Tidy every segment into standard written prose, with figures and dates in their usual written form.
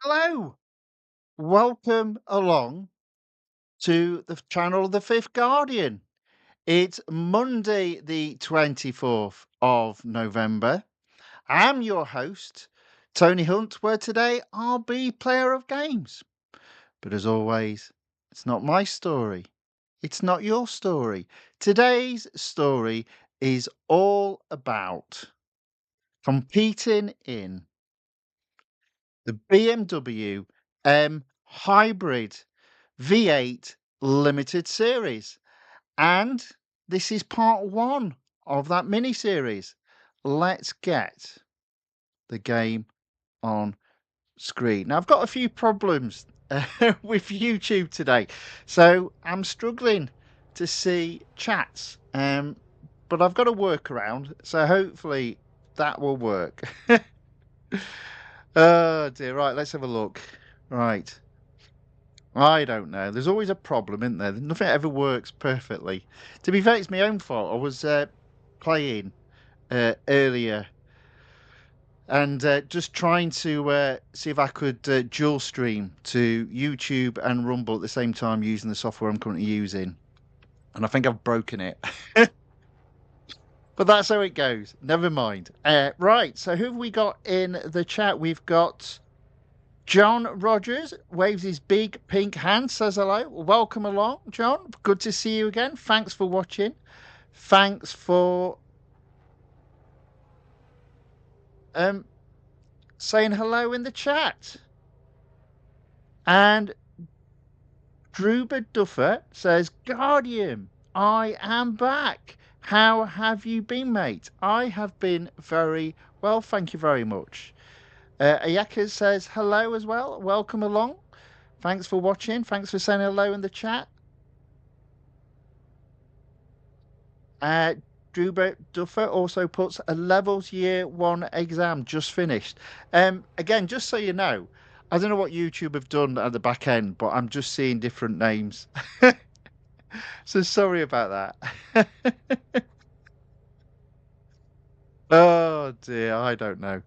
Hello, welcome along to the channel of the Fifth Guardian. It's Monday, the 24th of November. I'm your host, Tony Hunt, where today I'll be player of games. But as always, it's not my story, it's not your story. Today's story is all about competing in the BMW M Hybrid V8 Limited Series. And this is part one of that mini series. Let's get the game on screen. Now, I've got a few problems with YouTube today, so I'm struggling to see chats, but I've got a workaround, so hopefully that will work. Oh dear, right, let's have a look. Right. I don't know. There's always a problem, isn't there? Nothing ever works perfectly. To be fair, it's my own fault. I was playing earlier and just trying to see if I could dual stream to YouTube and Rumble at the same time using the software I'm currently using. And I think I've broken it. But that's how it goes. Never mind. Right. So who have we got in the chat? We've got John Rogers waves his big pink hand, says hello. Welcome along, John. Good to see you again. Thanks for watching. Thanks for um, saying hello in the chat. And Druba Duffer says, Guardian, I am back. How have you been, mate? I have been very well, thank you very much. Ayaka says hello as well. Welcome along. Thanks for watching. Thanks for saying hello in the chat. Drubert Duffer also puts a levels year one exam just finished. Again, just so you know, I don't know what YouTube have done at the back end, but I'm just seeing different names. So sorry about that. Oh dear, I don't know.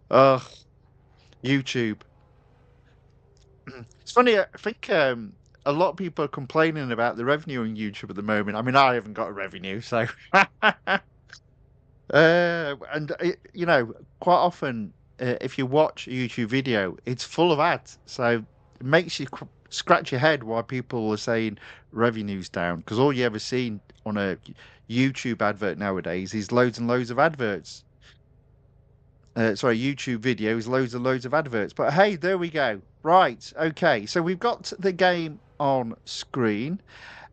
Oh, YouTube. It's funny, I think a lot of people are complaining about the revenue on YouTube at the moment. I mean, I haven't got a revenue, so and you know, quite often, if you watch a YouTube video, it's full of ads, so it makes you scratch your head why people are saying revenue's down. Because all you ever seen on a YouTube advert nowadays is loads and loads of adverts. Sorry, YouTube videos, loads and loads of adverts. But hey, there we go. Right, okay. So we've got the game on screen.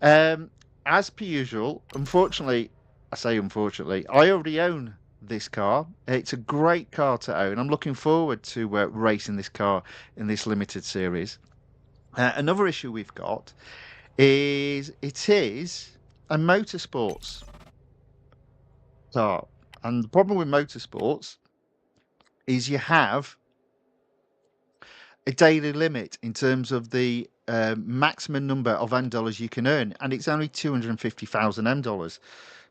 Um, as per usual, unfortunately, I say unfortunately, I already own this car. It's a great car to own. I'm looking forward to racing this car in this limited series. Another issue we've got is it is a motorsports car. And the problem with motorsports is you have a daily limit in terms of the maximum number of M dollars you can earn, and it's only 250,000 M dollars.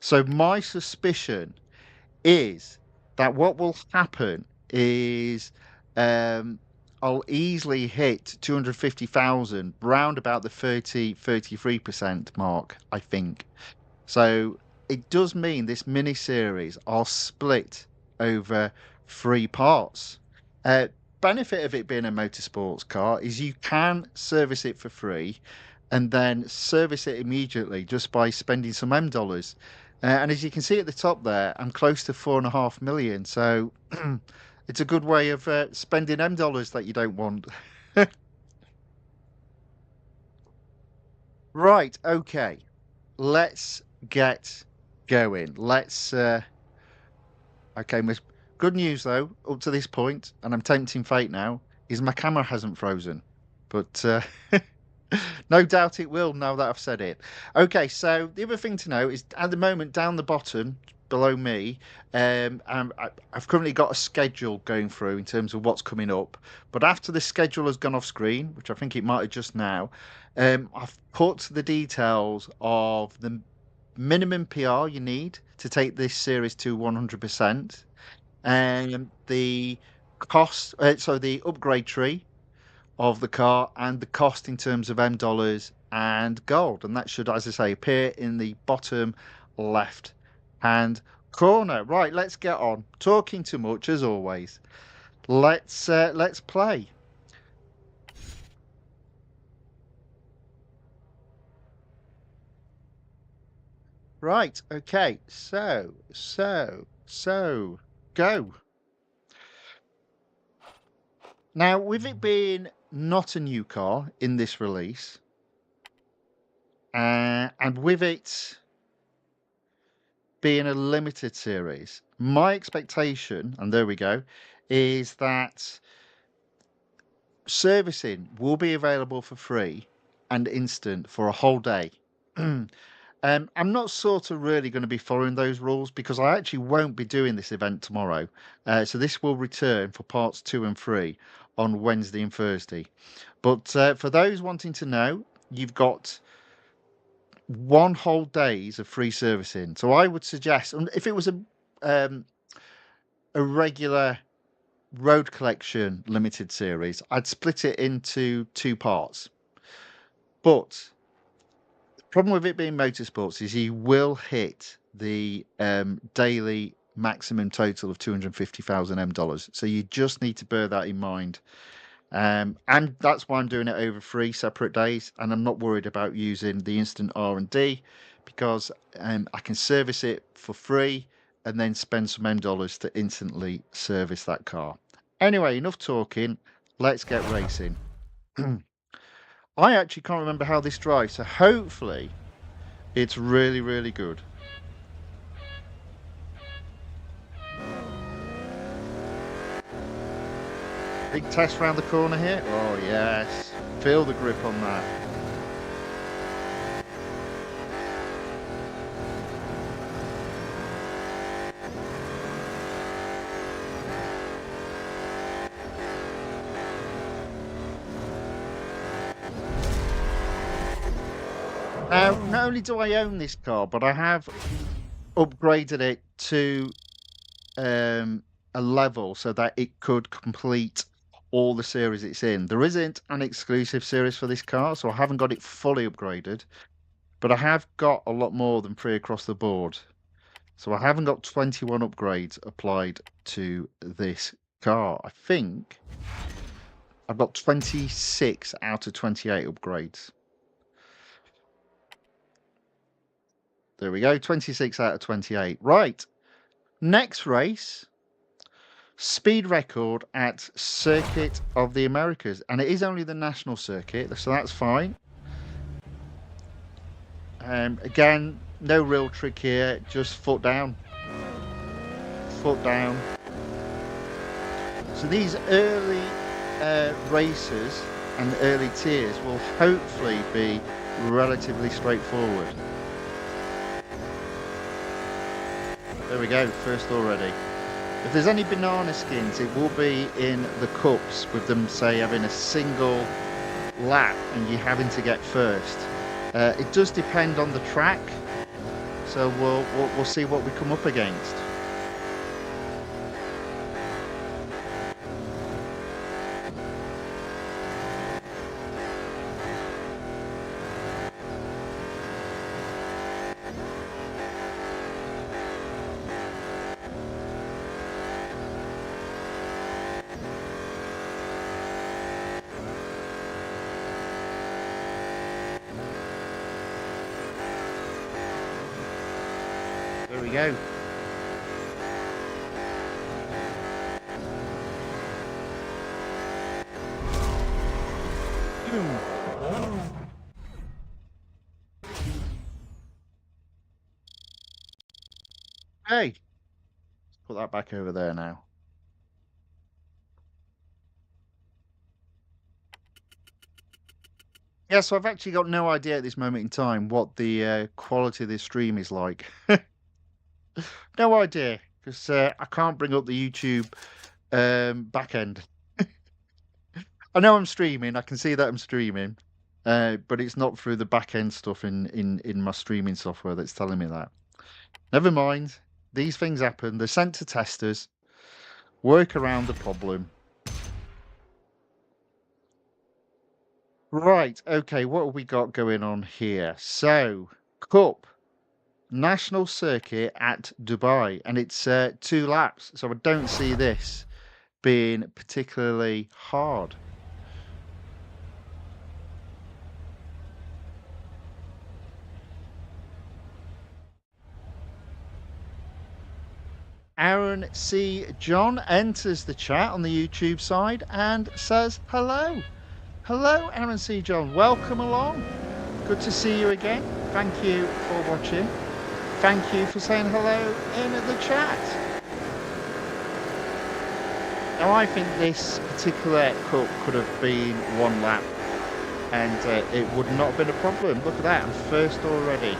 So my suspicion is that what will happen is um, I'll easily hit 250,000 round about the 33% mark, I think. So it does mean this mini series are split over three parts. Uh, Benefit of it being a motorsports car is you can service it for free and then service it immediately just by spending some M dollars. And as you can see at the top there, I'm close to 4.5 million. So it's a good way of spending M dollars that you don't want. Right, okay. Let's get going. Let's okay, miss. Good news though, up to this point, and I'm tempting fate now, is my camera hasn't frozen. But no doubt it will now that I've said it. Okay, so the other thing to know is at the moment down the bottom below me, I've currently got a schedule going through in terms of what's coming up. But after the schedule has gone off screen, which I think it might have just now, I've put the details of the minimum PR you need to take this series to 100%, and the cost, so the upgrade tree, of the car and the cost in terms of M dollars and gold. And that should, as I say, appear in the bottom left hand corner. Right, let's get on. Talking too much as always. Let's play. Right, okay. So go. Now, with it being not a new car in this release, and with it being a limited series, my expectation, and there we go, is that servicing will be available for free and instant for a whole day. I'm not sort of really going to be following those rules because I actually won't be doing this event tomorrow. So this will return for parts 2 and 3 on Wednesday and Thursday. But for those wanting to know, you've got one whole days of free servicing. So I would suggest, if it was a regular road collection limited series, I'd split it into 2 parts. But the problem with it being motorsports is you will hit the daily maximum total of 250,000 M dollars. So you just need to bear that in mind. And that's why I'm doing it over 3 separate days, and I'm not worried about using the instant R&D because I can service it for free and then spend some M dollars to instantly service that car. Anyway, enough talking. Let's get racing. I actually can't remember how this drives, so hopefully it's really, really good. Big test round the corner here. Oh, yes. Feel the grip on that. Now, not only do I own this car, but I have upgraded it to a level so that it could complete all the series it's in. There isn't an exclusive series for this car, so I haven't got it fully upgraded, but I have got a lot more than 3 across the board. So I haven't got 21 upgrades applied to this car. I think I've got 26 out of 28 upgrades. There we go, 26 out of 28. Right, next race. Speed record at Circuit of the Americas, and it is only the national circuit, so that's fine. Again, no real trick here, just foot down. Foot down. So these early races and early tiers will hopefully be relatively straightforward. There we go, first already. If there's any banana skins, it will be in the cups with them, say, having a single lap and you having to get first. It does depend on the track, so we'll see what we come up against. There we go. Hey, let's put that back over there now. Yeah, so I've actually got no idea at this moment in time what the quality of this stream is like. No idea, because I can't bring up the YouTube back end. I know I'm streaming. I can see that I'm streaming, but it's not through the back end stuff in my streaming software that's telling me that. Never mind. These things happen. They're sent to testers. Work around the problem. Right, okay, what have we got going on here? So, Cup, National Circuit at Dubai, and it's 2 laps, so I don't see this being particularly hard. Aaron C. John enters the chat on the YouTube side and says hello. Hello, Aaron C. John. Welcome along. Good to see you again. Thank you for watching. Thank you for saying hello in the chat. Now, I think this particular cup could have been 1 lap and it would not have been a problem. Look at that, I'm first already.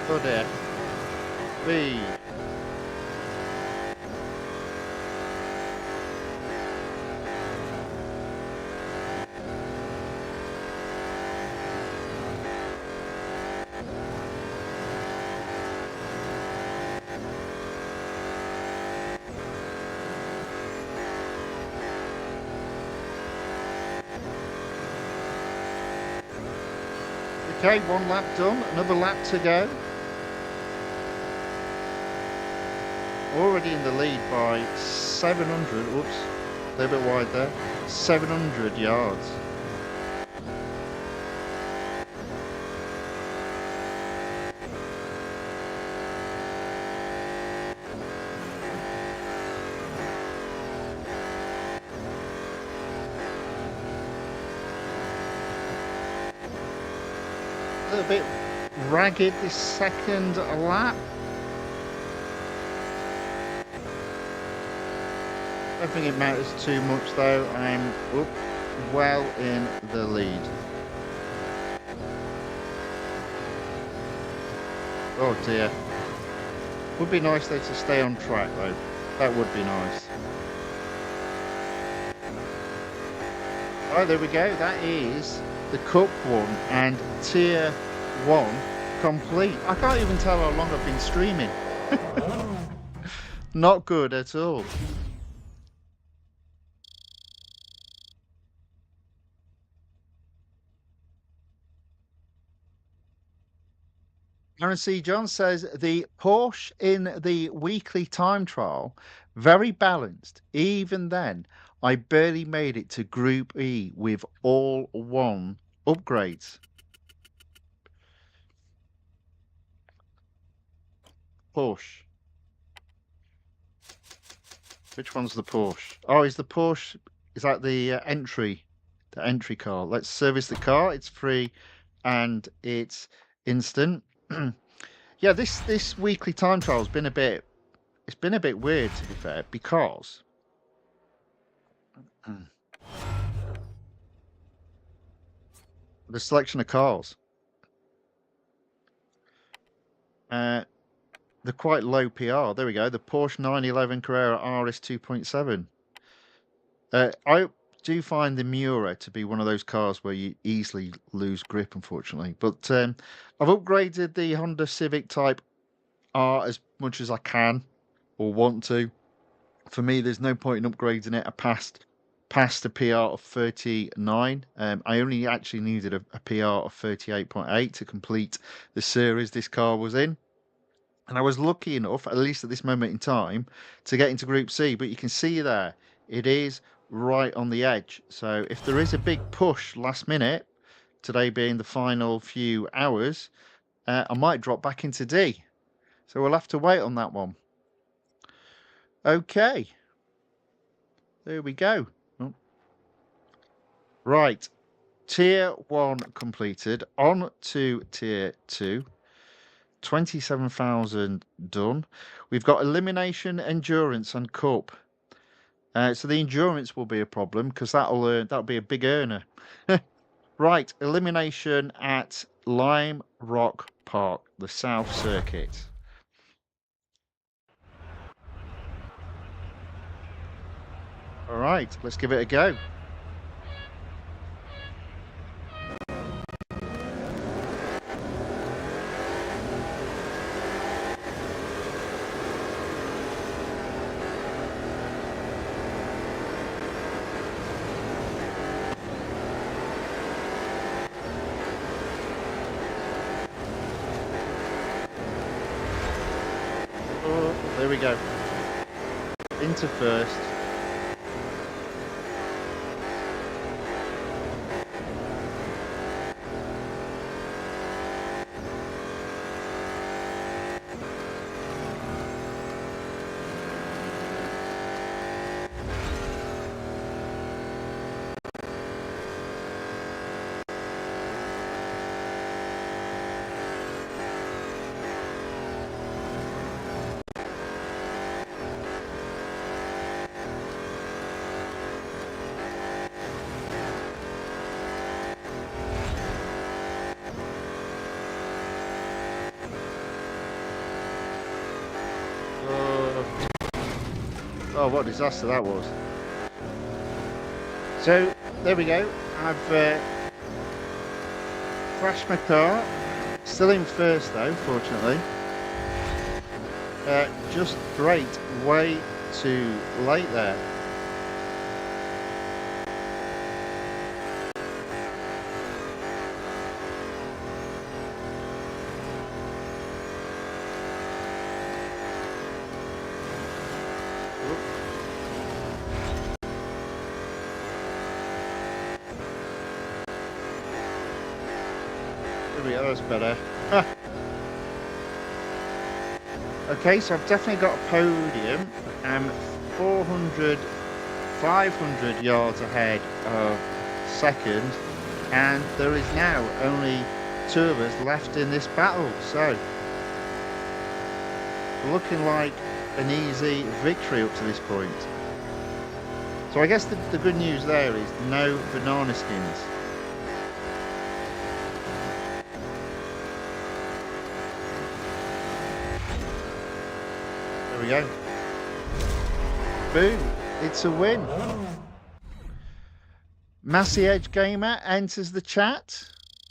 Oh dear. B. Okay, 1 lap done, another lap to go. Already in the lead by 700, whoops, a little bit wide there, 700 yards. A little bit ragged this second lap. I don't think it matters too much though. I'm well in the lead. Oh dear. Would be nice though to stay on track though. That would be nice. Oh, there we go. That is the Cup one and Tier 1 complete. I can't even tell how long I've been streaming. Not good at all. Aaron C. John says the Porsche in the weekly time trial, very balanced. Even then, I barely made it to Group E with all 1 upgrades. Porsche. Which one's the Porsche? Oh, is the Porsche, is that the entry car? Let's service the car. It's free and it's instant. Yeah, this weekly time trial's been a bit, it's been a bit weird to be fair, because the selection of cars. They're quite low PR. There we go. The Porsche 911 Carrera RS 2.7. I do find the Miura to be one of those cars where you easily lose grip, unfortunately. But I've upgraded the Honda Civic Type R as much as I can or want to. For me, there's no point in upgrading it. I passed a PR of 39. I only actually needed a PR of 38.8 to complete the series this car was in. And I was lucky enough, at least at this moment in time, to get into Group C. But you can see there, it is right on the edge. So if there is a big push last minute, today being the final few hours, I might drop back into D. So we'll have to wait on that one. Okay. There we go. Oh. Right. Tier 1 completed. On to Tier 2. 27,000 done. We've got elimination, endurance, and cup. So the endurance will be a problem because that'll be a big earner. Right, elimination at Lime Rock Park, the South Circuit. All right, let's give it a go. Oh, there we go. Into first. Oh, what a disaster that was. So, there we go. I've crashed my car. Still in first though, fortunately. Just great. Way too late there. There we go, that's better. Okay, so I've definitely got a podium. I'm 400, 500 yards ahead of second, and there is now only 2 of us left in this battle. So, looking like an easy victory up to this point. So I guess the good news there is no banana skins. There we go. Boom. It's a win. Massey Edge Gamer enters the chat.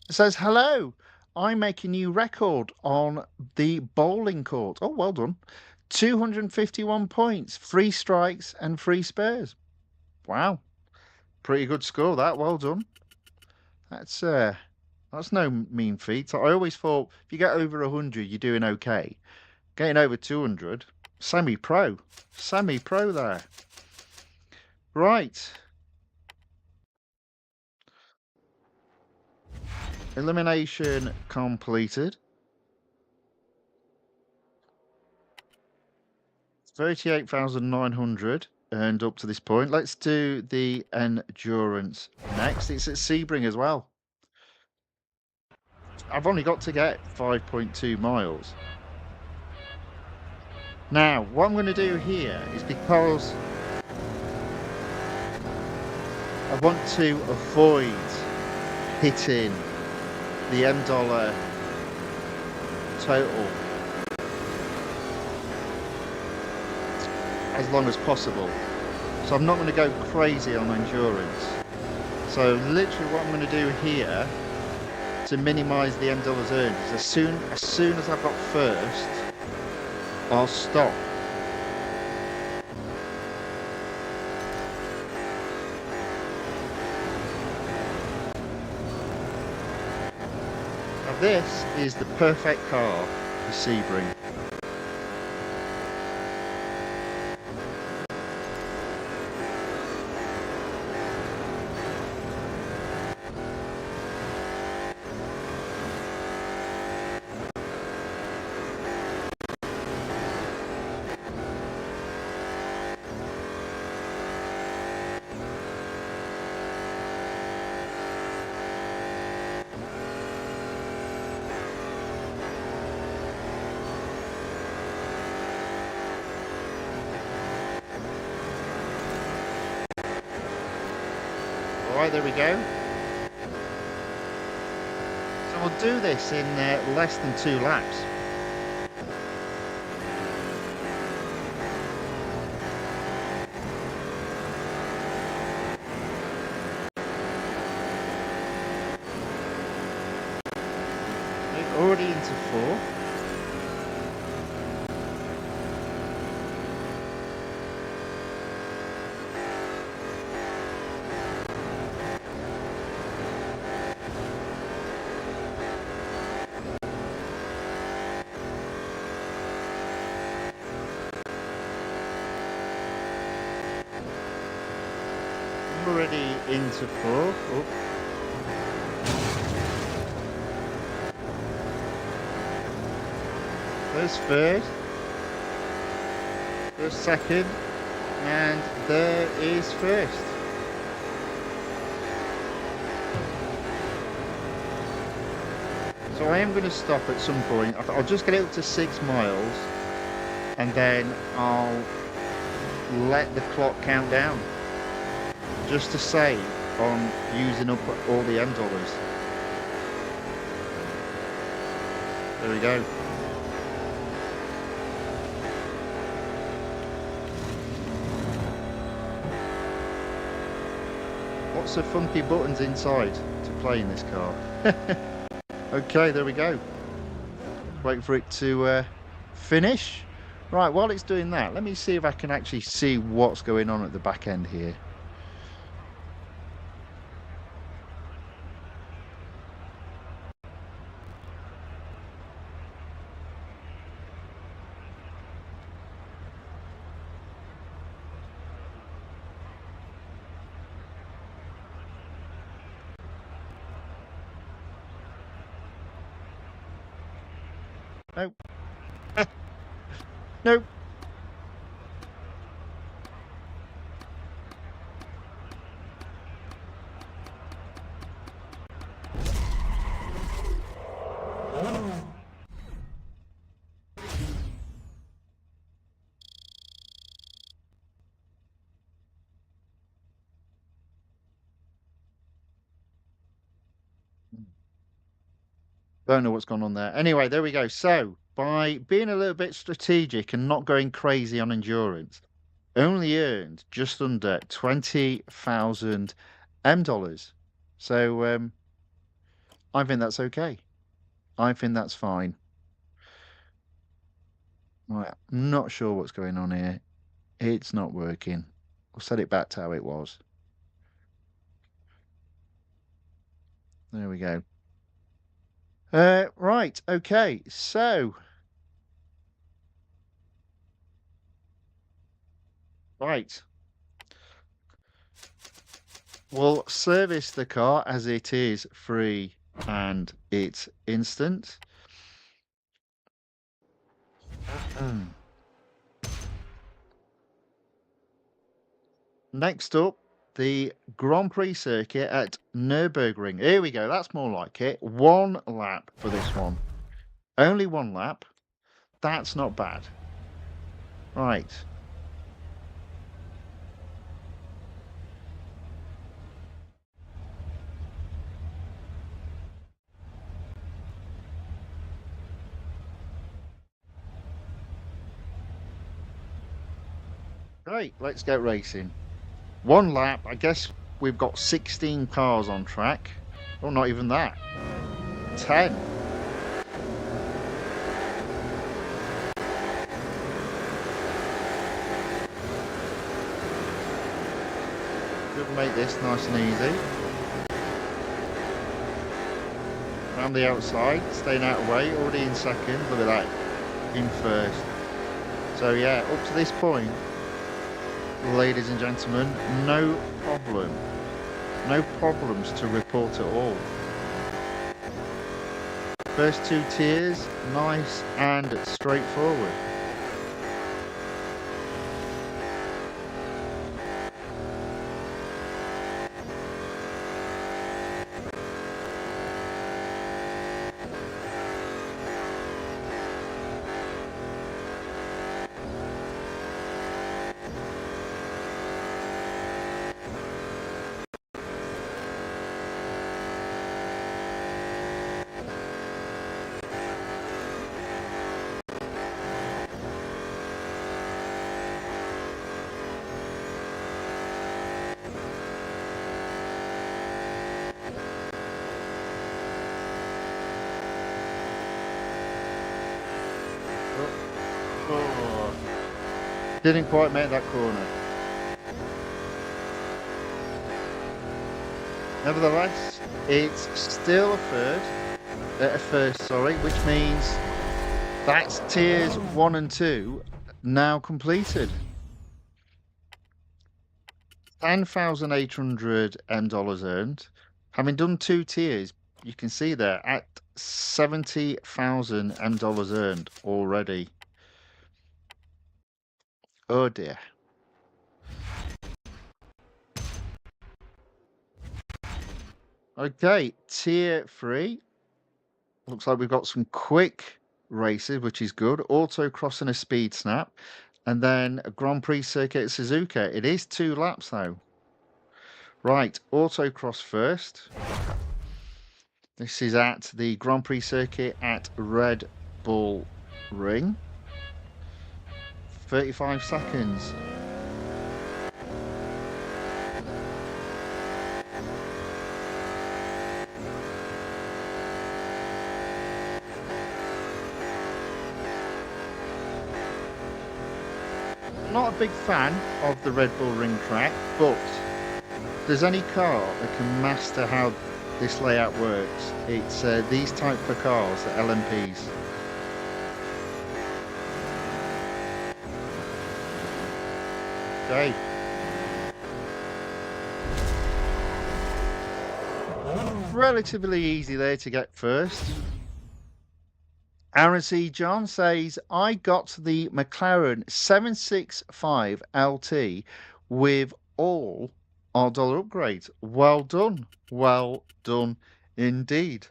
It says, hello. I make a new record on the bowling court. Oh, well done. 251 points, 3 strikes and 3 spares. Wow. Pretty good score that. Well done. That's no mean feat. I always thought if you get over 100, you're doing okay. Getting over 200, semi-pro. Semi-pro there. Right. Elimination completed. 38,900 earned up to this point. Let's do the endurance next. It's at Sebring as well. I've only got to get 5.2 miles. Now, what I'm going to do here is because I want to avoid hitting the $M total as long as possible. So I'm not going to go crazy on endurance. So literally what I'm going to do here to minimize the $M earned is as soon as I've got first, I'll stop. Now this is the perfect car for Sebring. Alright, there we go. So we'll do this in less than 2 laps. already into four. Already into four. Oh. There's third. There's second. And there is first. So I am going to stop at some point. I'll just get it up to 6 miles. And then I'll let the clock count down. Just to save on using up all the M dollars. There we go. Lots of funky buttons inside to play in this car. Okay, there we go. Wait for it to finish. Right, while it's doing that, let me see if I can actually see what's going on at the back end here. Nope. Nope. Don't know what's gone on there. Anyway, there we go. So, by being a little bit strategic and not going crazy on endurance, only earned just under 20,000 M dollars. So, I think that's okay. I think that's fine. Right, I'm not sure what's going on here. It's not working. I'll set it back to how it was. There we go. Right, okay, so right. We'll service the car as it is free and it's instant. Next up, the Grand Prix circuit at Nürburgring. Here we go, that's more like it. 1 lap for this one. Only 1 lap. That's not bad. Right. Great, let's get racing. 1 lap, I guess we've got 16 cars on track. Or not even that. 10. Should make this nice and easy. Around the outside, staying out of the way, already in second. Look at that, in first. So yeah, up to this point, ladies and gentlemen, no problem. No problems to report at all. First 2 tiers, nice and straightforward. Didn't quite make that corner. Nevertheless, it's still a first, sorry, which means that's tiers 1 and 2 now completed. $10,800 earned. Having done 2 tiers, you can see there at $70,000 earned already. Oh dear. Okay, tier 3. Looks like we've got some quick races, which is good. Autocross and a speed snap. And then a Grand Prix circuit at Suzuka. It is 2 laps though. Right, autocross first. This is at the Grand Prix circuit at Red Bull Ring. 35 seconds. Not a big fan of the Red Bull Ring track, but if there's any car that can master how this layout works, it's these type of cars, the LMPs. Okay. Relatively easy there to get first. Aaron C. John says, I got the McLaren 765 LT with all our dollar upgrades. Well done. Well done indeed.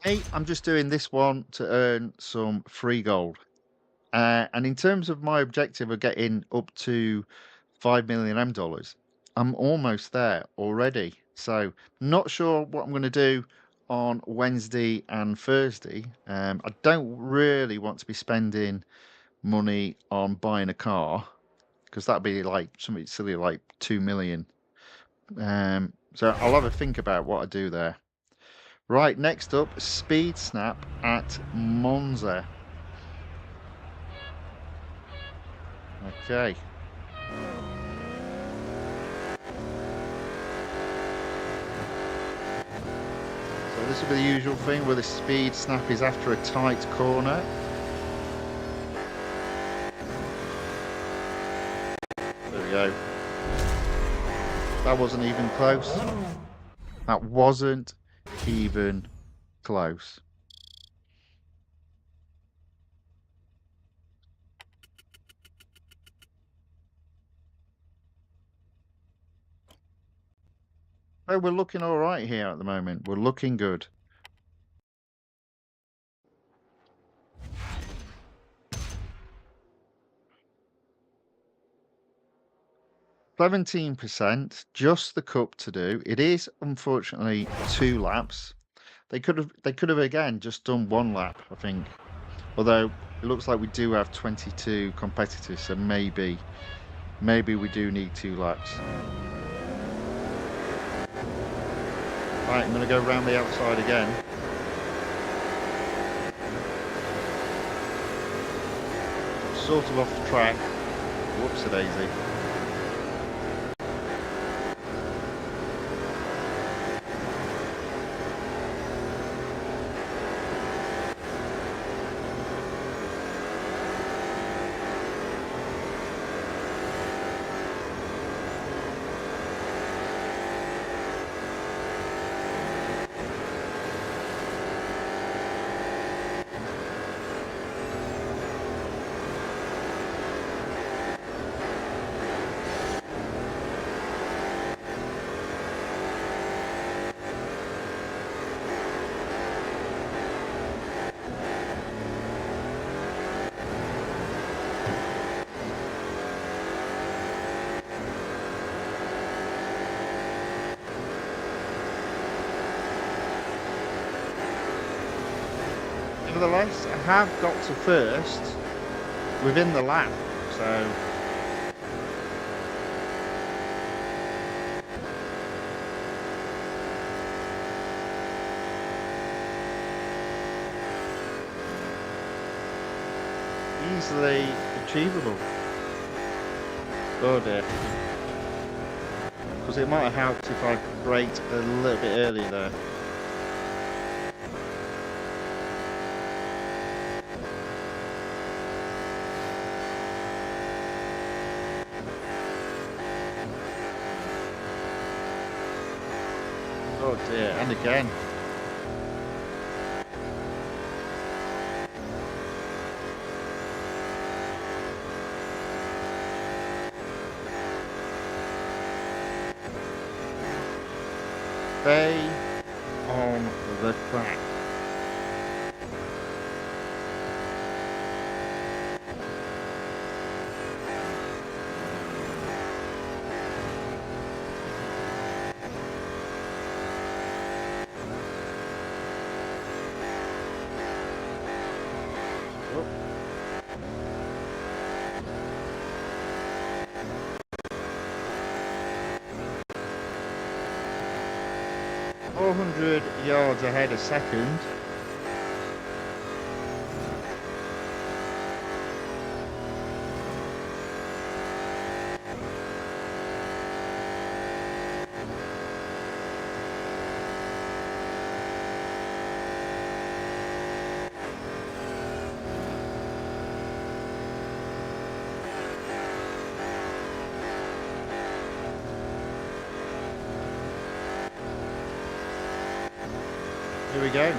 Hey, I'm just doing this one to earn some free gold. And in terms of my objective of getting up to 5 million dollars, I'm almost there already. So, not sure what I'm going to do on Wednesday and Thursday. I don't really want to be spending money on buying a car because that'd be like something silly like 2 million. So, I'll have a think about what I do there. Right, next up, Speed Snap at Monza. Okay. So this will be the usual thing where the speed snap is after a tight corner. There we go. That wasn't even close. That wasn't even close. Oh, we're looking all right here at the moment. We're looking good. %, just the cup to do. It is unfortunately 2 laps. They could have again just done 1 lap, I think. Although it looks like we do have 22 competitors, so maybe we do need 2 laps. Right, I'm going to go around the outside again. Sort of off the track. Whoops-a-daisy. Nevertheless, I have got to first within the lap, so easily achievable. Oh dear. Because it might have helped if I braked a little bit earlier there. Oh dear, and again. Stay on the track. Oh. 400 yards ahead a second. Here we go.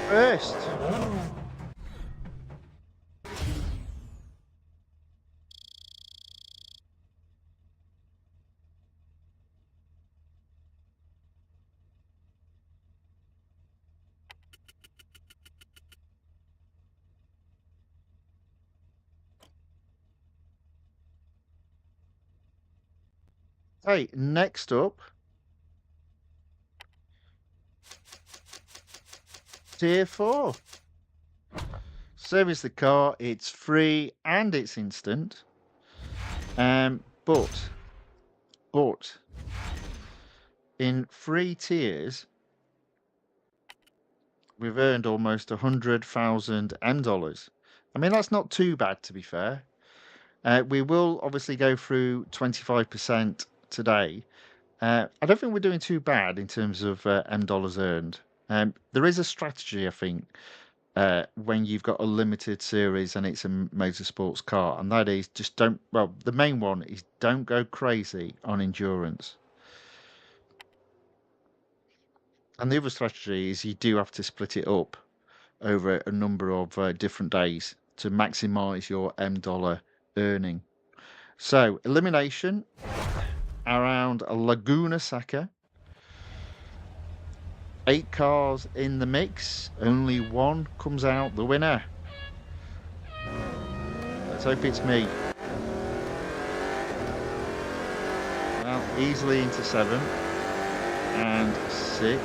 First. Hey, next up, Tier 4. Service the car, it's free and it's instant. But in 3 tiers, we've earned almost 100,000 dollars. I mean, that's not too bad, to be fair. We will obviously go through 25% today. I don't think we're doing too bad in terms of dollars earned. There is a strategy, I think, when you've got a limited series and it's a motorsports car, and that is just don't. Well, the main one is don't go crazy on endurance. And the other strategy is you do have to split it up over a number of different days to maximize your dollar earning. So, elimination around Laguna Seca. 8 cars in the mix, only one comes out the winner. Let's hope it's me. Well, easily into 7 and 6.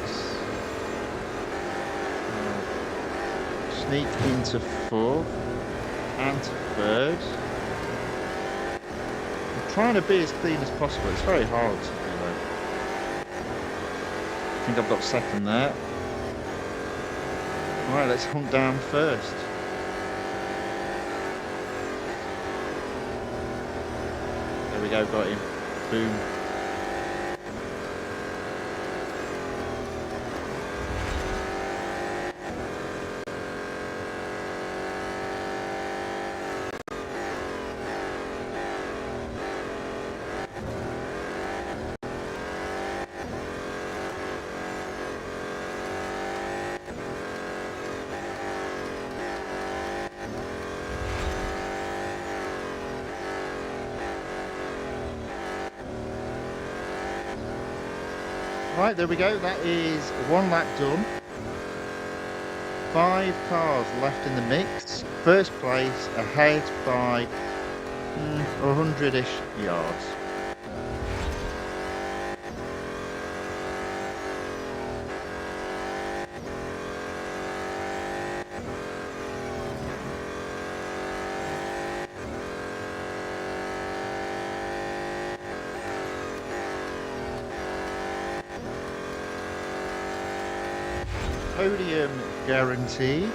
Sneak into 4th and 3rd. I'm trying to be as clean as possible. It's very hard to do that. I think I've got 2nd there. Alright, let's hunt down 1st. There we go, got him. Boom. Right, there we go. That is 1 lap done. 5 cars left in the mix. First place ahead by 100-ish yards. Podium guaranteed.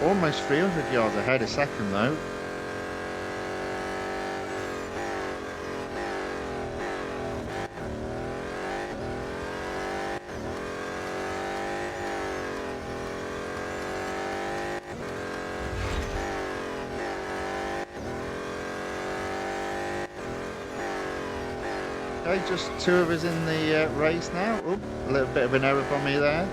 Almost 300 yards ahead a second though. Okay, just two of us in the race now. Oop, a little bit of an error from me there.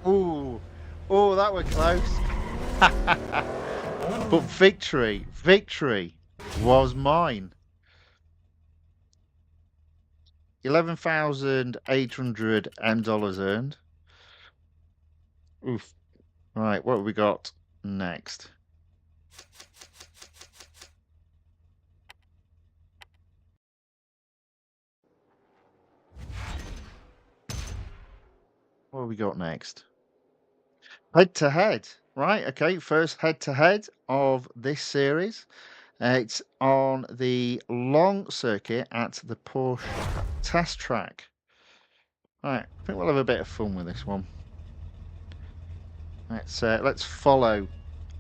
Ooh, oh, that was close. But victory was mine. 11,800 dollars earned. Oof. Right, what have we got next? What have we got next? Head to head. Right, okay, first head to head of this series. It's on the long circuit at the Porsche test track. Right, I think we'll have a bit of fun with this one. Let's follow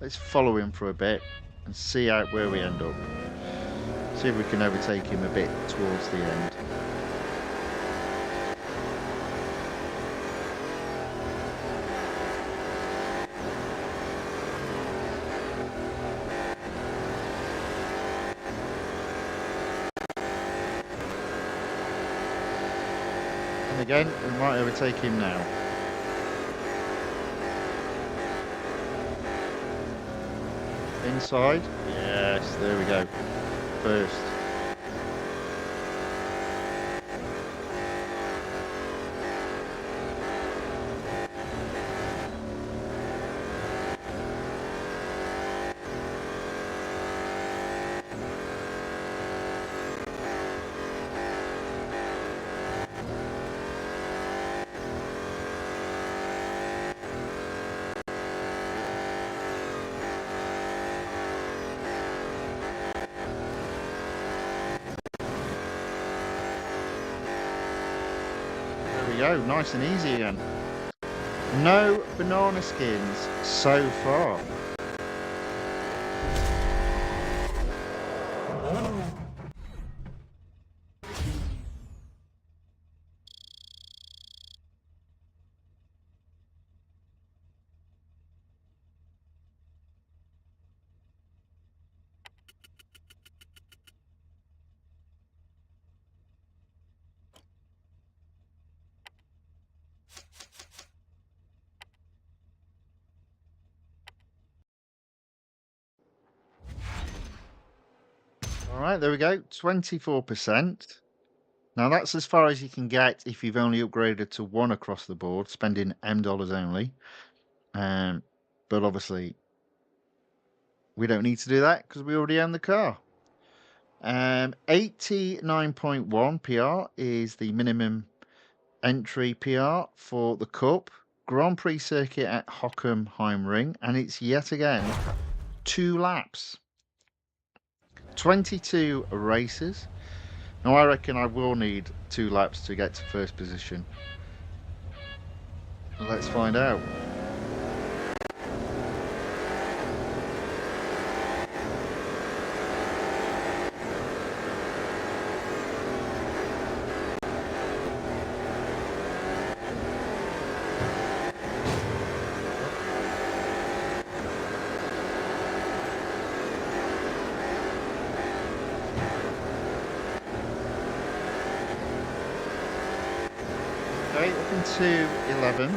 him for a bit and see where we end up. See if we can overtake him a bit towards the end. And again, we might overtake him now. Inside. Yes, there we go. First. Go, nice and easy again. No banana skins so far. All right, there we go, 24%. Now that's as far as you can get if you've only upgraded to one across the board, spending dollars only. But obviously, we don't need to do that because we already own the car. 89.1 PR is the minimum entry PR for the Cup Grand Prix circuit at Hockenheimring, and it's yet again 2 laps. 22 races. Now I reckon I will need 2 laps to get to first position. Let's find out. Okay, up into 11.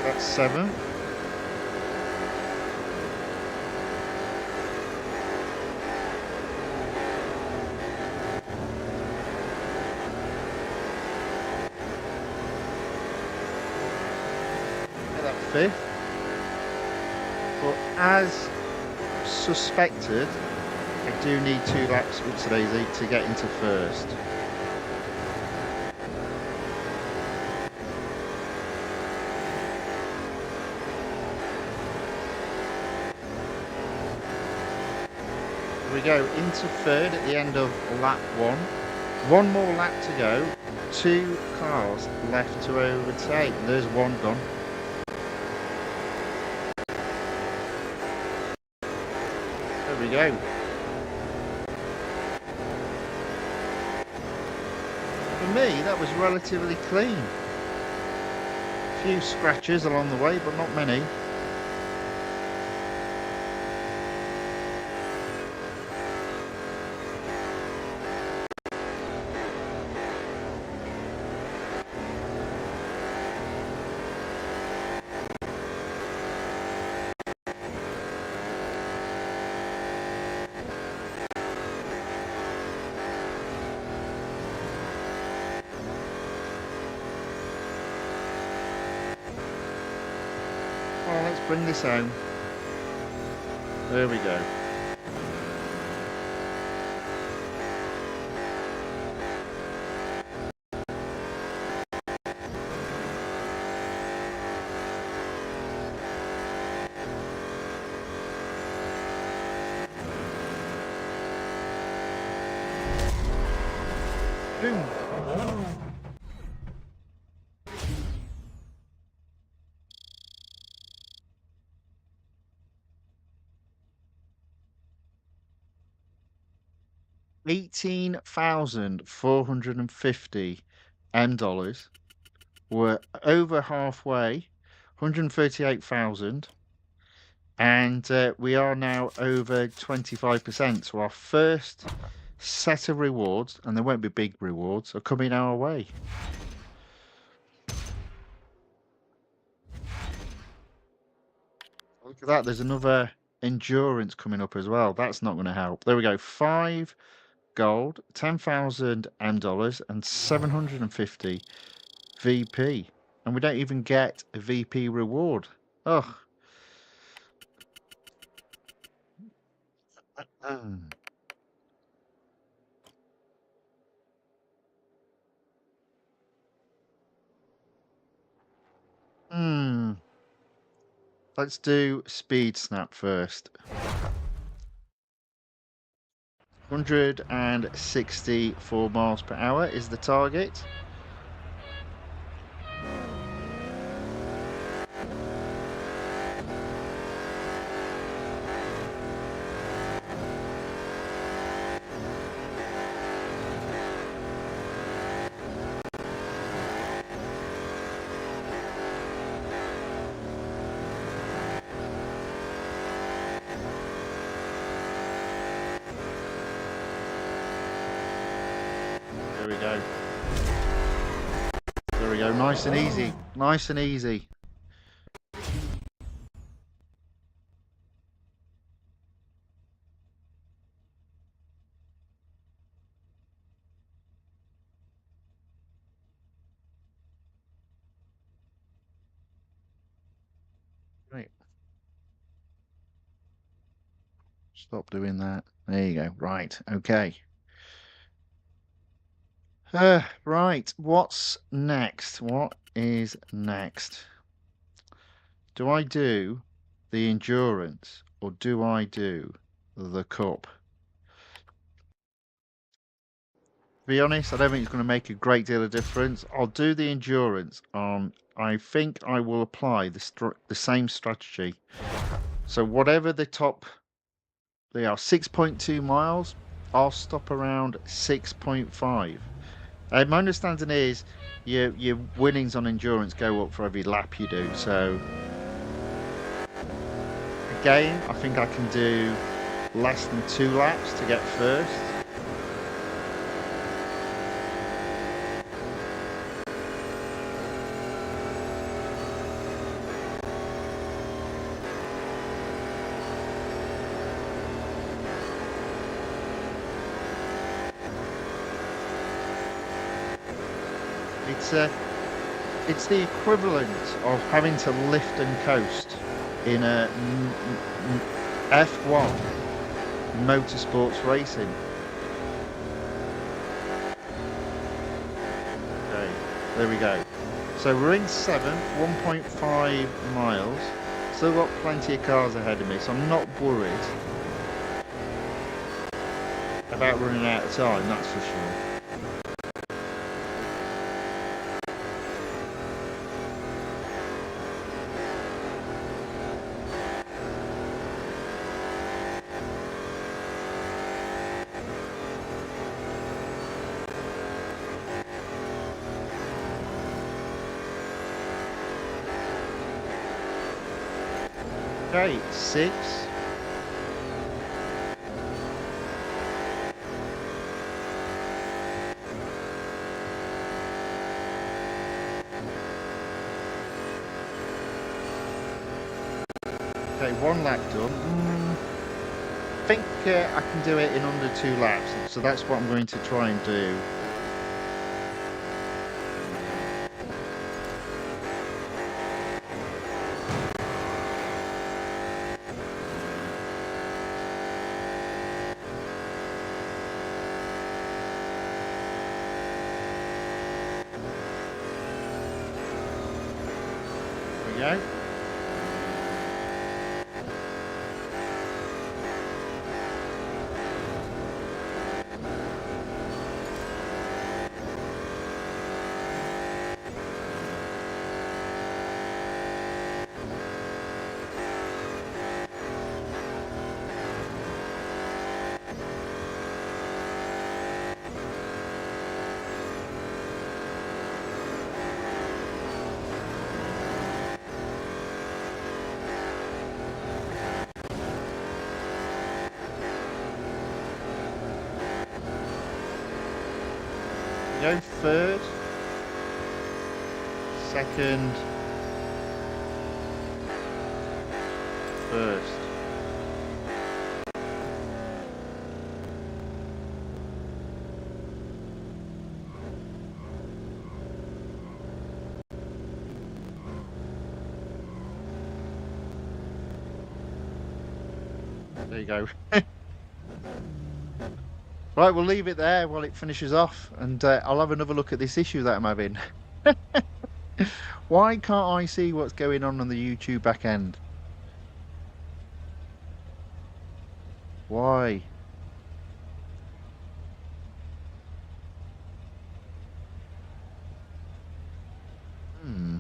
That's 7. 5th, but as suspected, I do need 2 laps with today's to get into 1st. We go into 3rd at the end of lap 1. 1 more lap to go. 2 cars left to overtake. There's one gone. There we go. For me, that was relatively clean. A few scratches along the way, but not many. Oh, let's bring this home. There we go. Boom. 18,450 dollars. We're over halfway, 138,000, and we are now over 25%. So our first set of rewards, and there won't be big rewards, are coming our way. Look at that, there's another endurance coming up as well. That's not going to help. There we go, 5 gold, 10,000 dollars, and 750 VP. And we don't even get a VP reward. Ugh. Let's do speed snap first. 164 miles per hour is the target. There we go. There we go. Nice and easy. Nice and easy. Right. Stop doing that. There you go. Right. Okay. Right. What's next? What is next? Do I do the endurance or do I do the cup? To be honest, I don't think it's going to make a great deal of difference. I'll do the endurance. I think I will apply the same strategy. So whatever the top, they are 6.2 miles. I'll stop around 6.5. My understanding is your winnings on endurance go up for every lap you do. So again, I think I can do less than 2 laps to get first. It's the equivalent of having to lift and coast in a F1 motorsports racing. Okay, there we go. So we're in 7th, 1.5 miles. Still got plenty of cars ahead of me, so I'm not worried about running out of time, that's for sure. Okay, 6. Okay, 1 lap done. I think I can do it in under 2 laps, so that's what I'm going to try and do. There we go. Go 3rd, 2nd, 1st. There you go. Right, we'll leave it there while it finishes off, and I'll have another look at this issue that I'm having. Why can't I see what's going on the YouTube back end? Why? Hmm.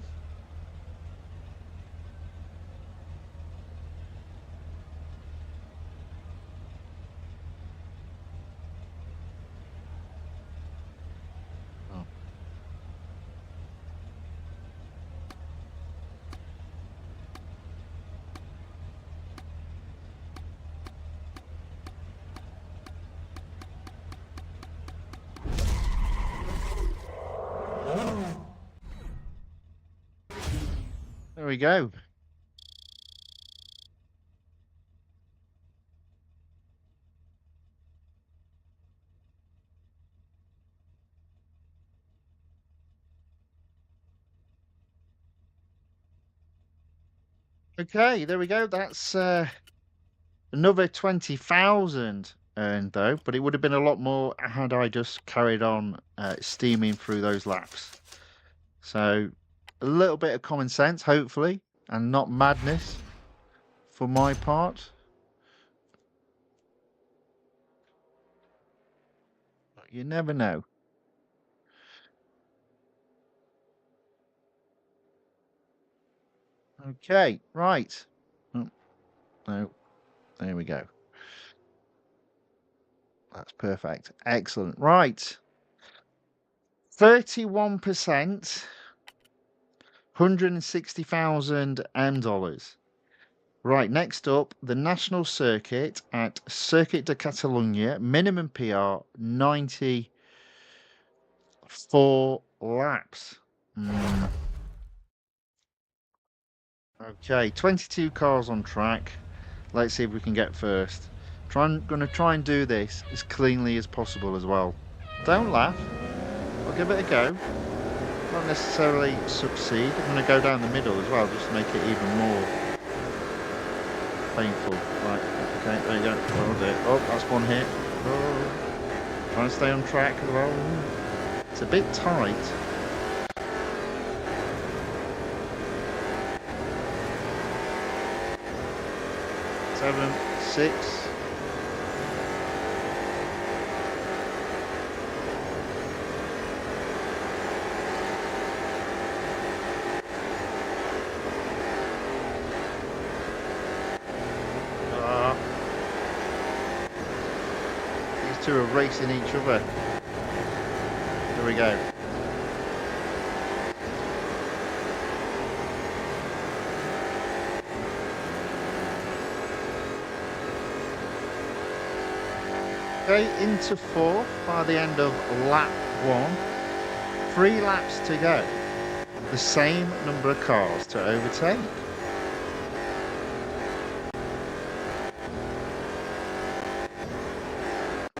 Oh. There we go. Okay, there we go. That's another 20,000 earned though, but it would have been a lot more had I just carried on steaming through those laps. So a little bit of common sense, hopefully, and not madness for my part. But you never know. Okay, right. Oh, no, there we go. That's perfect. Excellent. Right. 31%, $160,000. Right, next up, the national circuit at Circuit de Catalunya, minimum PR 94 laps. Okay, 22 cars on track. Let's see if we can get first. Gonna try and do this as cleanly as possible as well. Don't laugh. I'll give it a go. Not necessarily succeed. I'm going to go down the middle as well, just to make it even more painful. Right, okay, there you go. That'll do it. Oh, that's one hit. Oh, trying to stay on track as well. It's a bit tight. Seven, 6. These two are racing each other. Here we go. Okay, into 4th by the end of lap 1. 3 laps to go. The same number of cars to overtake.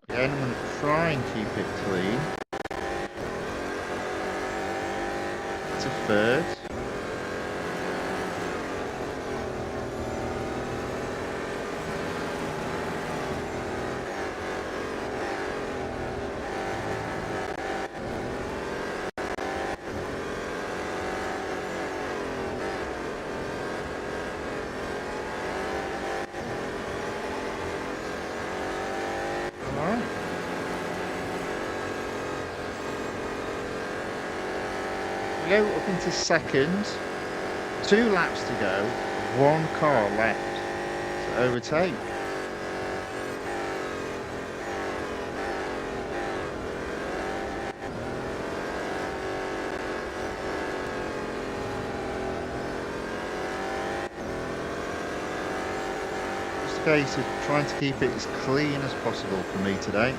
Again, I'm going to try and keep it clean. To 3rd. Go up into 2nd, 2 laps to go, 1 car left to overtake. Just a case of trying to keep it as clean as possible for me today.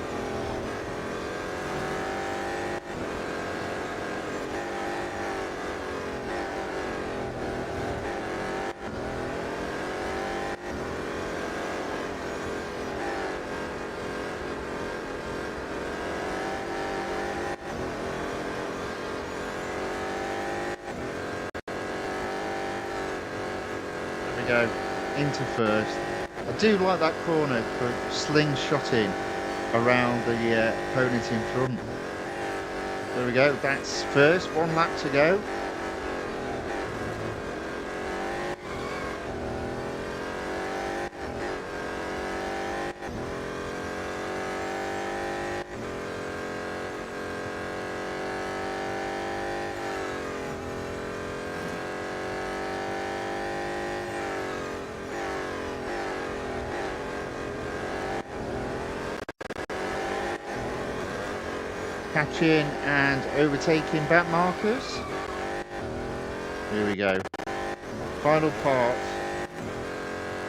Go into 1st. I do like that corner for slingshotting around the opponent in front. There we go, that's 1st, 1 lap to go. Catching and overtaking back markers. Here we go. Final part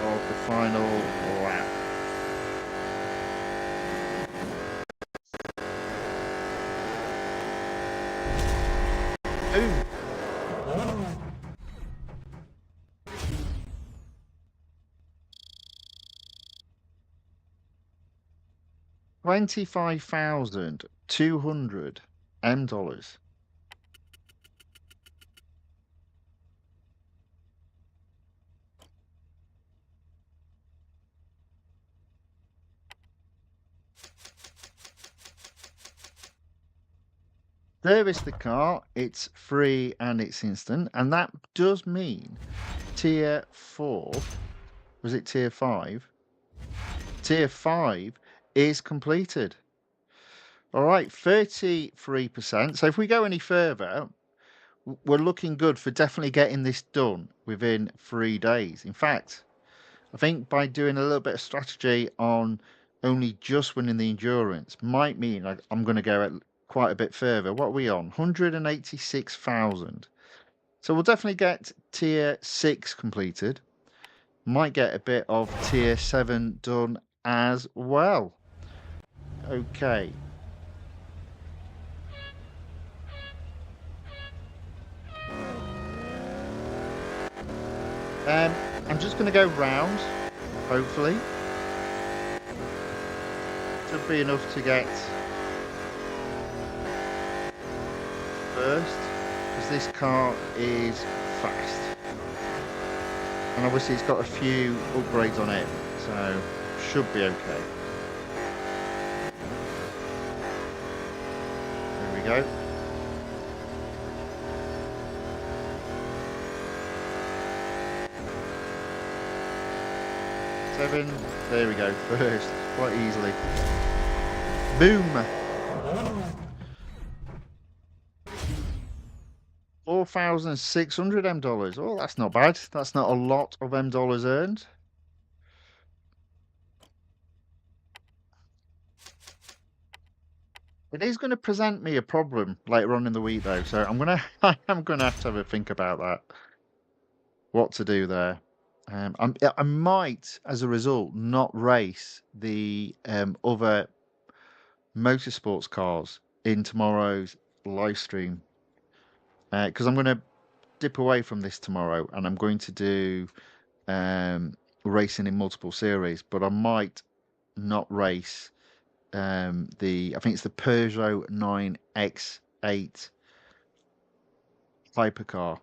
of the final lap. Boom. 25,200 dollars. Service the car, it's free and it's instant, and that does mean tier 4, was it tier 5? Tier 5 is completed. All right, 33%. So if we go any further, we're looking good for definitely getting this done within 3 days. In fact, I think by doing a little bit of strategy on only just winning the endurance might mean I'm going to go at quite a bit further. What are we on? 186,000. So we'll definitely get tier 6 completed. Might get a bit of tier 7 done as well. Okay. I'm just going to go round, hopefully. Should be enough to get 1st. because this car is fast. And obviously it's got a few upgrades on it, so should be okay. There we go. Seven. There we go. First, quite easily. Boom. 4,600 M dollars. Oh, that's not bad. That's not a lot of M dollars earned. It is going to present me a problem later on in the week, though. So I'm gonna have to have a think about that. What to do there? I might, as a result, not race the other motorsports cars in tomorrow's live stream because I'm going to dip away from this tomorrow, and I'm going to do racing in multiple series. But I might not race I think it's the Peugeot 9X8 hypercar.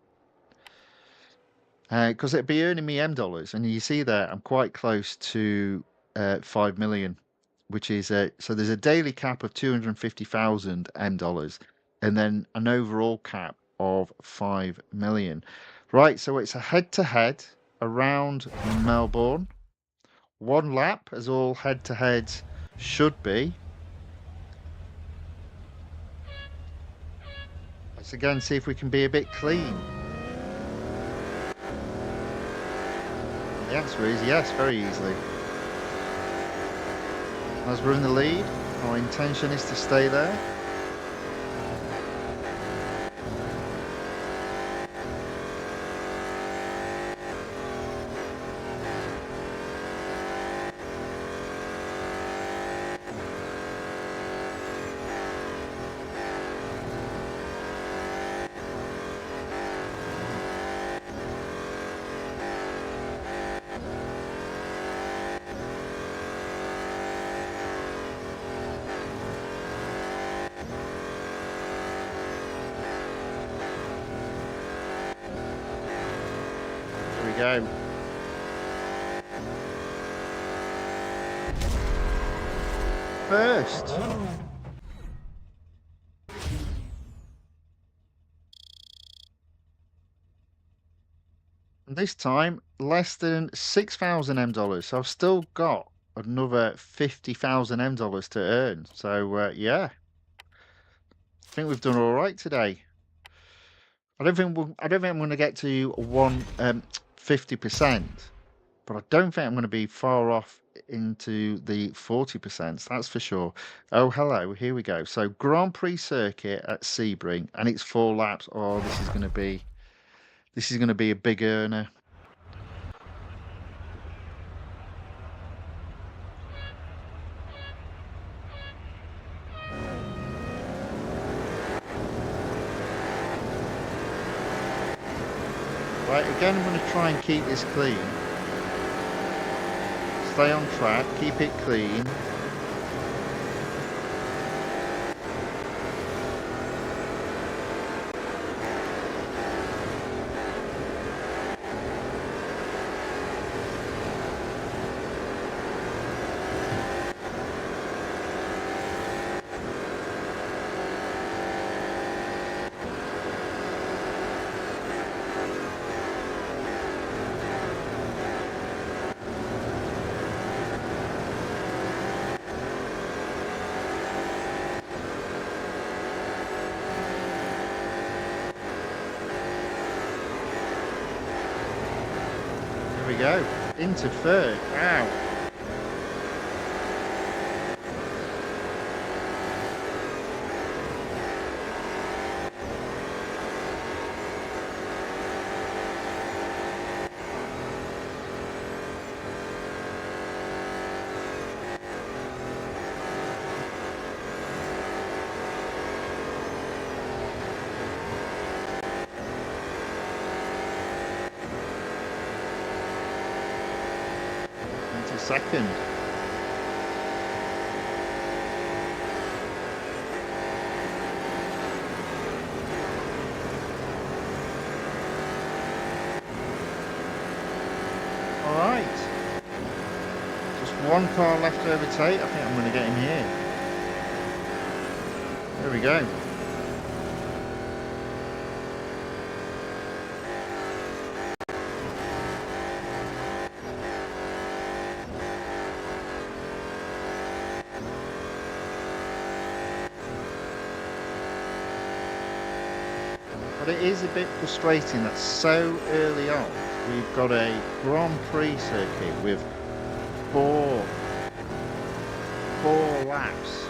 Because it'd be earning me M dollars, and you see there, I'm quite close to 5 million, which is so there's a daily cap of 250,000 M dollars, and then an overall cap of 5 million. Right, so it's a head-to-head around Melbourne. One lap, as all head-to-heads should be. Let's again see if we can be a bit clean. The answer is yes, very easily. As we're in the lead, our intention is to stay there. Go. First. And this time, less than 6,000 M dollars. So I've still got another 50,000 M dollars to earn. So, yeah. I think we've done all right today. I don't think I'm going to get to 50%, but I don't think I'm going to be far off into the 40%. That's for sure. Oh, hello. Here we go. So Grand Prix circuit at Sebring, and it's 4 laps. Oh, this is going to be a big earner. Right, again, I'm going to try and keep this clean. Stay on track, keep it clean. There we go, into third. Wow. Into second. one car left to overtake. I think I'm going to get him here. There we go. But it is a bit frustrating that so early on we've got a Grand Prix circuit with four laps.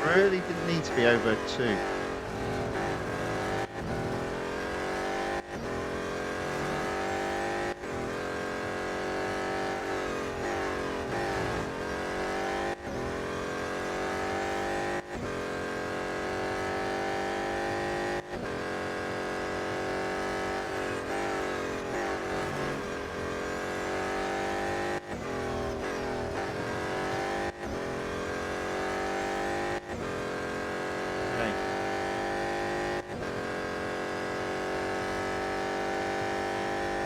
Really didn't need to be over 2.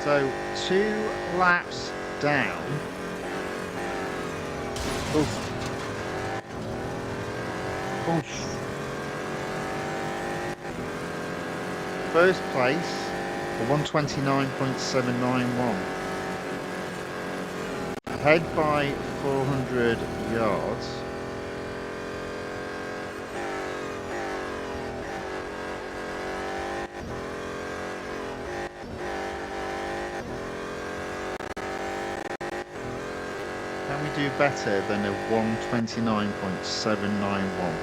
So 2 laps down. Oof. Oof. First place for 129.791. Ahead by 400 yards. Can we do better than a 129.791?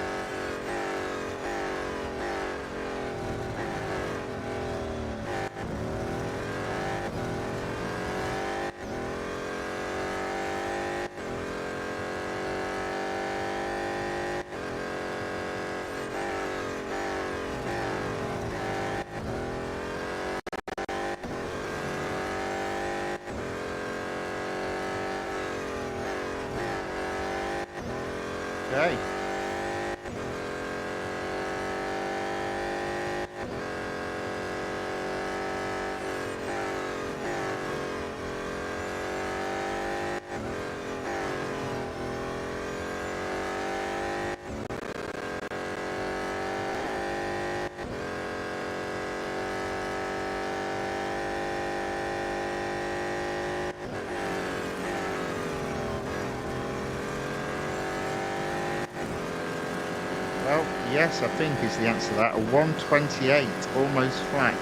Okay. Well, yes, I think is the answer to that. A 128, almost flat.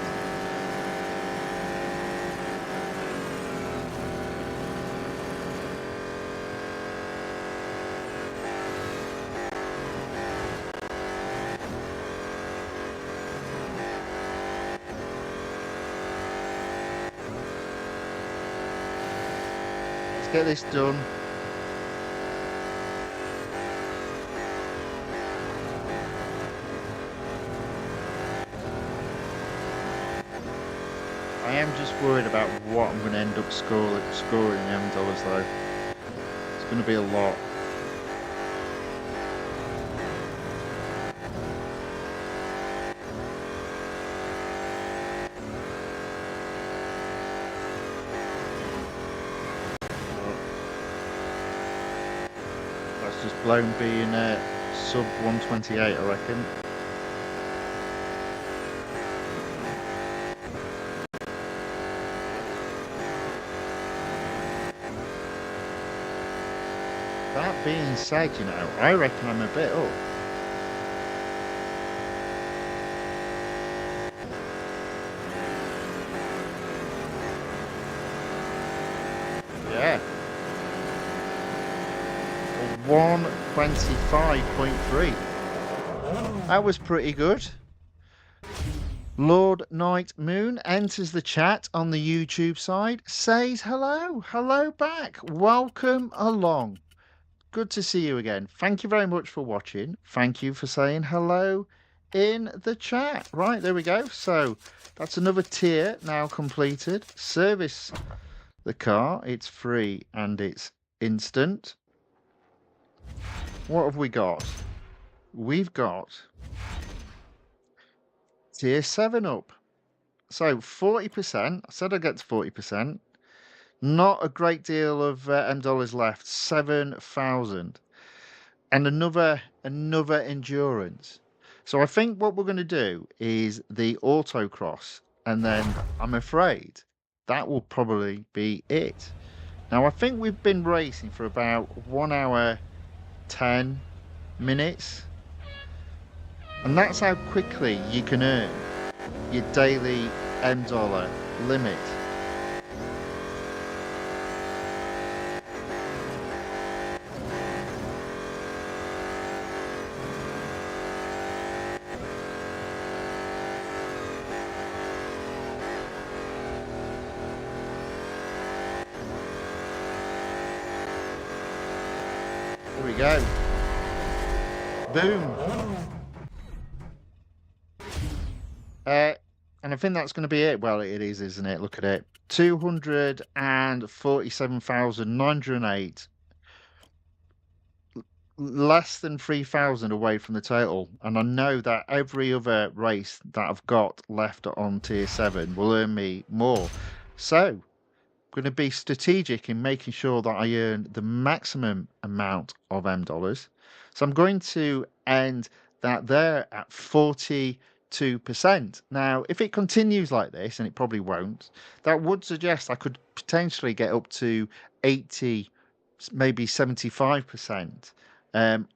Let's get this done. I am just worried about what I'm going to end up scoring in dollars though. It's going to be a lot. That's just blown being sub 128, I reckon. That being said, you know, I reckon I'm a bit up. Yeah. 125.3. That was pretty good. Lord Night Moon enters the chat on the YouTube side, says hello. Hello back. Welcome along. Good to see you again. Thank you very much for watching. Thank you for saying hello in the chat. Right, there we go. So that's another tier now completed. Service the car. It's free and it's instant. What have we got? We've got tier 7 up. So 40%. I said I'd get to 40%. Not a great deal of M dollars left. 7,000. And another endurance. So I think what we're going to do is the autocross, and then I'm afraid that will probably be it. Now I think we've been racing for about 1 hour 10 minutes, and that's how quickly you can earn your daily M dollar limit. Here we go. Boom. And I think that's going to be it. Well, it is, isn't it? Look at it. 247,908. Less than 3,000 away from the total. And I know that every other race that I've got left on tier 7 will earn me more. So, I'm going to be strategic in making sure that I earn the maximum amount of M dollars. So I'm going to end that there at 42%. Now, if it continues like this, and it probably won't, that would suggest I could potentially get up to 80, maybe 75%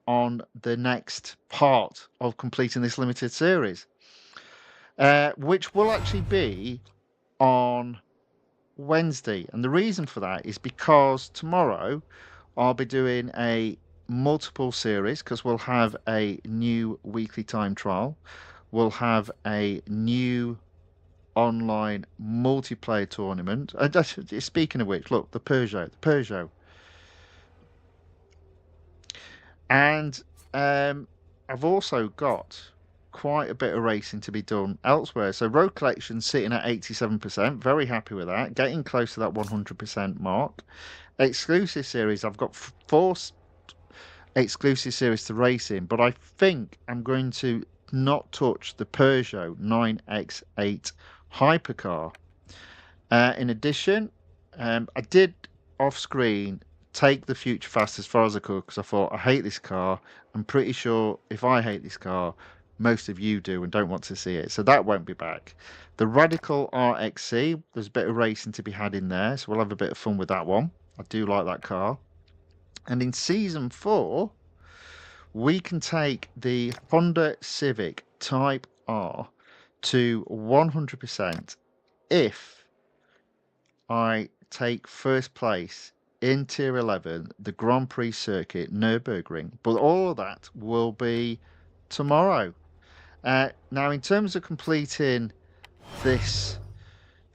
on the next part of completing this limited series, which will actually be on Wednesday. And the reason for that is because tomorrow I'll be doing a multiple series, because we'll have a new weekly time trial. We'll have a new online multiplayer tournament. Speaking of which, look, the Peugeot. And I've also got quite a bit of racing to be done elsewhere. So road collection sitting at 87%. Very happy with that. Getting close to that 100% mark. Exclusive series, I've got 4 exclusive series to race in, but I think I'm going to not touch the Peugeot 9X8 hypercar. In addition, I did off screen take the Future Fast as far as I could, because I thought, I hate this car. I'm pretty sure if I hate this car, most of you do and don't want to see it. So that won't be back. The Radical RXC, there's a bit of racing to be had in there, so we'll have a bit of fun with that one. I do like that car. And in Season 4, we can take the Honda Civic Type R to 100% if I take first place in Tier 11, the Grand Prix circuit, Nürburgring. But all of that will be tomorrow. Now, in terms of completing this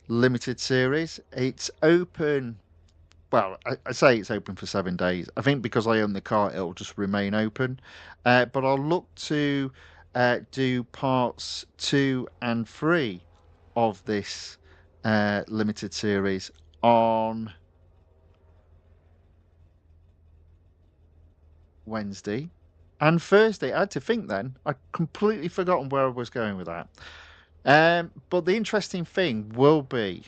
limited series, it's open. Well, I say it's open for 7 days. I think because I own the car, it'll just remain open. But I'll look to do parts 2 and 3 of this limited series on Wednesday and Thursday. I had to think then. I completely forgotten where I was going with that. But the interesting thing will be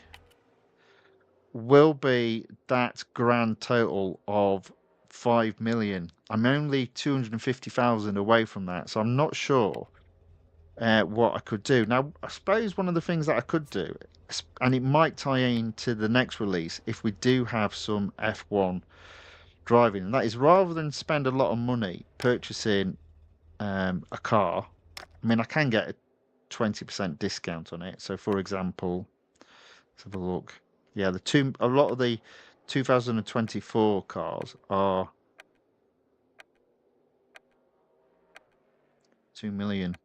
that grand total of 5 million. I'm only 250,000 away from that, so I'm not sure what I could do. Now, I suppose one of the things that I could do, and it might tie into the next release if we do have some F1 driving, and that is, rather than spend a lot of money purchasing a car, I mean, I can get a 20% discount on it. So, for example, let's have a look. Yeah, a lot of the 2024 cars are 2 million.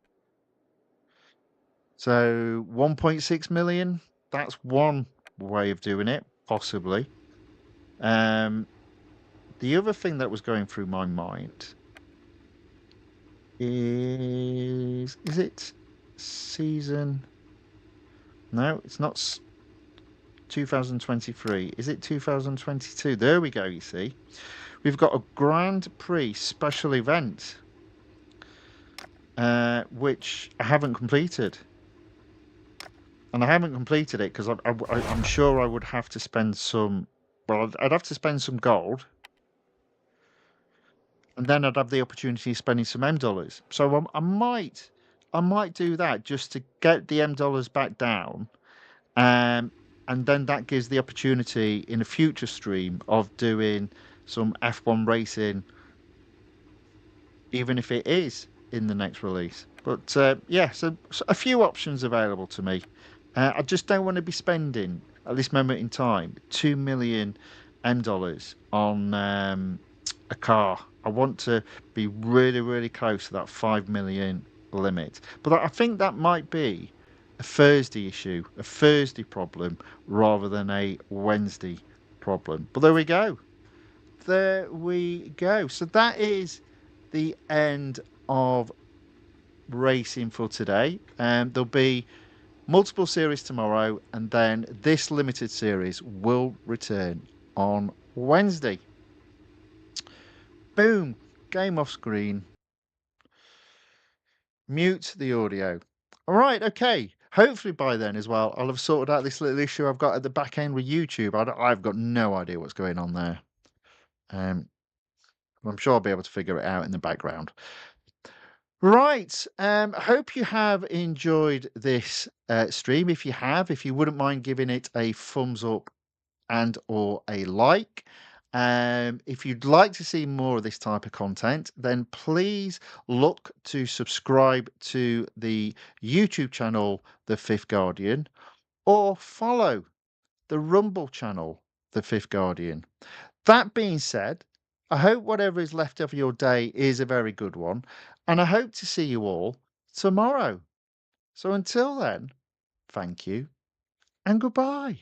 So 1.6 million. That's one way of doing it, possibly. The other thing that was going through my mind is it season? No, it's not 2023. Is it 2022? There we go, you see. We've got a Grand Prix special event, which I haven't completed. and I haven't completed it because I'm sure I would have to spend some. Well, I'd have to spend some gold, and then I'd have the opportunity of spending some M dollars. So I might do that just to get the M dollars back down, um, and then that gives the opportunity in a future stream of doing some F1 racing, even if it is in the next release. But yeah, so a few options available to me. I just don't want to be spending at this moment in time 2 million M dollars on a car. I want to be really, really close to that 5 million limit. But I think that might be a Thursday issue, a Thursday problem, rather than a Wednesday problem. But there we go. There we go. So that is the end of racing for today. There'll be multiple series tomorrow, and then this limited series will return on Wednesday. Boom, game off screen. Mute the audio. All right, okay. Hopefully by then as well, I'll have sorted out this little issue I've got at the back end with YouTube. I've got no idea what's going on there. Um, I'm sure I'll be able to figure it out in the background. Right. I hope you have enjoyed this stream. If you have, if you wouldn't mind giving it a thumbs up and or a like. If you'd like to see more of this type of content, then please look to subscribe to the YouTube channel, The Fifth Guardian, or follow the Rumble channel, The Fifth Guardian. That being said, I hope whatever is left of your day is a very good one, and I hope to see you all tomorrow. So until then, thank you and goodbye.